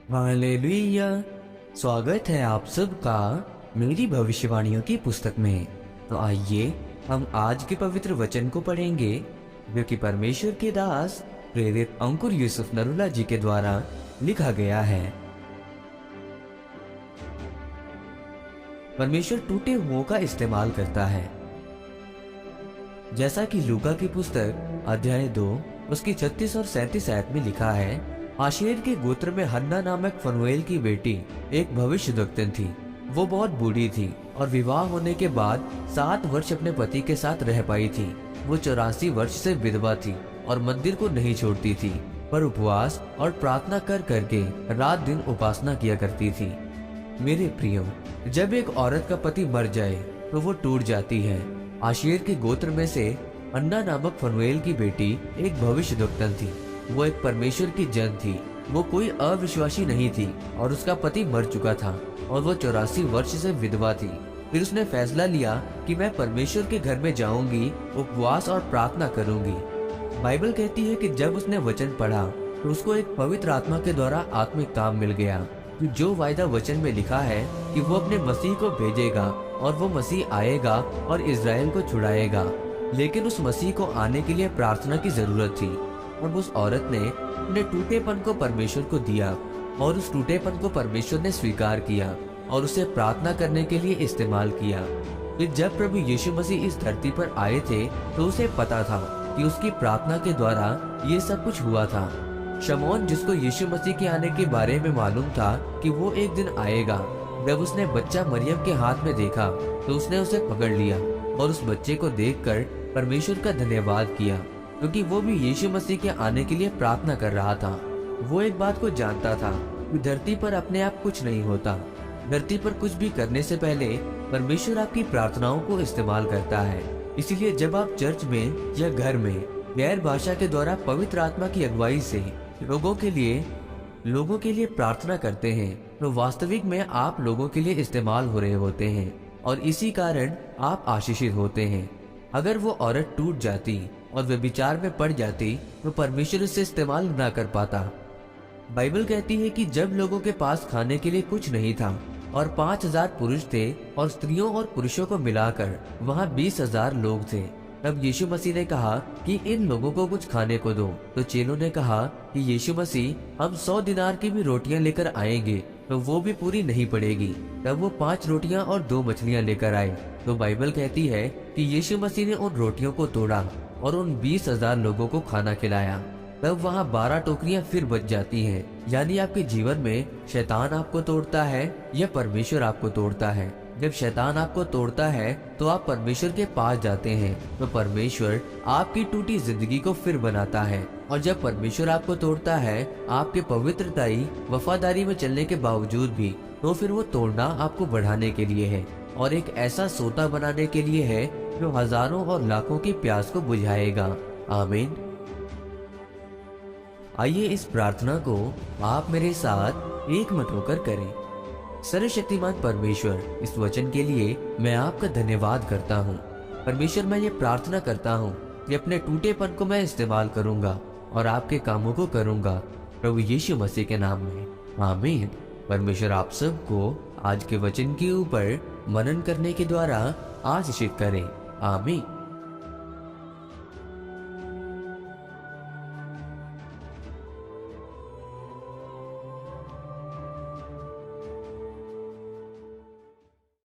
Hallelujah. स्वागत है आप सबका मेरी भविष्यवाणियों की पुस्तक में। तो आइए हम आज के पवित्र वचन को पढ़ेंगे जो कि परमेश्वर के दास प्रेरित अंकुर यूसुफ नरूला जी के द्वारा लिखा गया है। परमेश्वर टूटे हुओं का इस्तेमाल करता है। जैसा कि लूका की पुस्तक अध्याय 2 उसकी 36 और 37 आयत में लिखा है, आशेर के गोत्र में हन्ना नामक फनुएल की बेटी एक भविष्यद्वक्तन थी। वो बहुत बूढ़ी थी और विवाह होने के बाद 7 वर्ष अपने पति के साथ रह पाई थी। वो 84 वर्ष से विधवा थी और मंदिर को नहीं छोड़ती थी, पर उपवास और प्रार्थना कर करके रात दिन उपासना किया करती थी। मेरे प्रियो, जब एक औरत का पति मर जाए तो वो टूट जाती है। आशेर के गोत्र में से अन्ना नामक फनुएल की बेटी एक भविष्यद्वक्तन थी। वो एक परमेश्वर की जन थी। वो कोई अविश्वासी नहीं थी और उसका पति मर चुका था और वो 84 वर्ष से विधवा थी। फिर उसने फैसला लिया कि मैं परमेश्वर के घर में जाऊंगी, उपवास और प्रार्थना करूंगी। बाइबल कहती है कि जब उसने वचन पढ़ा तो उसको एक पवित्र आत्मा के द्वारा आत्मिक काम मिल गया। जो वायदा वचन में लिखा है कि वो अपने मसीह को भेजेगा और वो मसीह आएगा और इजराइल को छुड़ाएगा। लेकिन उस मसीह को आने के लिए प्रार्थना की जरूरत थी। अब उस औरत ने अपने टूटेपन को परमेश्वर को दिया और उस टूटेपन को परमेश्वर ने स्वीकार किया और उसे प्रार्थना करने के लिए इस्तेमाल किया। फिर जब प्रभु यीशु मसीह इस धरती पर आए थे तो उसे पता था कि उसकी प्रार्थना के द्वारा ये सब कुछ हुआ था। शमौन, जिसको यीशु मसीह के आने के बारे में मालूम था कि वो एक दिन आएगा, जब उसने बच्चा मरियम के हाथ में देखा तो उसने उसे पकड़ लिया और उस बच्चे को देखकर परमेश्वर का धन्यवाद किया, क्योंकि वो भी यीशु मसीह के आने के लिए प्रार्थना कर रहा था। वो एक बात को जानता था कि धरती पर अपने आप कुछ नहीं होता। धरती पर कुछ भी करने से पहले परमेश्वर आपकी प्रार्थनाओं को इस्तेमाल करता है। इसीलिए जब आप चर्च में या घर में गैर भाषा के द्वारा पवित्र आत्मा की अगुवाई से लोगों के लिए प्रार्थना करते हैं तो वास्तविक में आप लोगों के लिए इस्तेमाल हो रहे होते हैं और इसी कारण आप आशीषित होते हैं। अगर वो औरत टूट जाती और व्यभिचार में पड़ जाती तो परमेश्वर उसे इस्तेमाल ना कर पाता। बाइबल कहती है कि जब लोगों के पास खाने के लिए कुछ नहीं था और 5000 पुरुष थे और स्त्रियों और पुरुषों को मिलाकर वहाँ 20,000 लोग थे, तब यीशु मसीह ने कहा कि इन लोगों को कुछ खाने को दो। तो चेलों ने कहा कि यीशु मसीह, हम 100 दिनार की भी रोटियां लेकर आएंगे तो वो भी पूरी नहीं पड़ेगी। तब वो 5 रोटियां और 2 मछलियां लेकर आए। तो बाइबल कहती है कि यीशु मसीह ने उन रोटियों को तोड़ा और उन 20,000 लोगों को खाना खिलाया। तब वहाँ 12 टोकरियां फिर बच जाती हैं। यानी आपके जीवन में शैतान आपको तोड़ता है या परमेश्वर आपको तोड़ता है। जब शैतान आपको तोड़ता है तो आप परमेश्वर के पास जाते हैं, तो परमेश्वर आपकी टूटी जिंदगी को फिर बनाता है। और जब परमेश्वर आपको तोड़ता है आपके पवित्रताई वफादारी में चलने के बावजूद भी, तो फिर वो तोड़ना आपको बढ़ाने के लिए है और एक ऐसा सोता बनाने के लिए है जो हजारों और लाखों की प्यास को बुझाएगा। आमीन। आइए इस प्रार्थना को आप मेरे साथ एक मत होकर करें। सर्वशक्तिमान परमेश्वर, इस वचन के लिए मैं आपका धन्यवाद करता हूँ। परमेश्वर, मैं ये प्रार्थना करता हूँ कि अपने टूटेपन को मैं इस्तेमाल करूंगा और आपके कामों को करूंगा, प्रभु यीशु मसीह के नाम में, आमीन। परमेश्वर आप सबको आज के वचन के ऊपर मनन करने के द्वारा आशीषित करें, आमीन।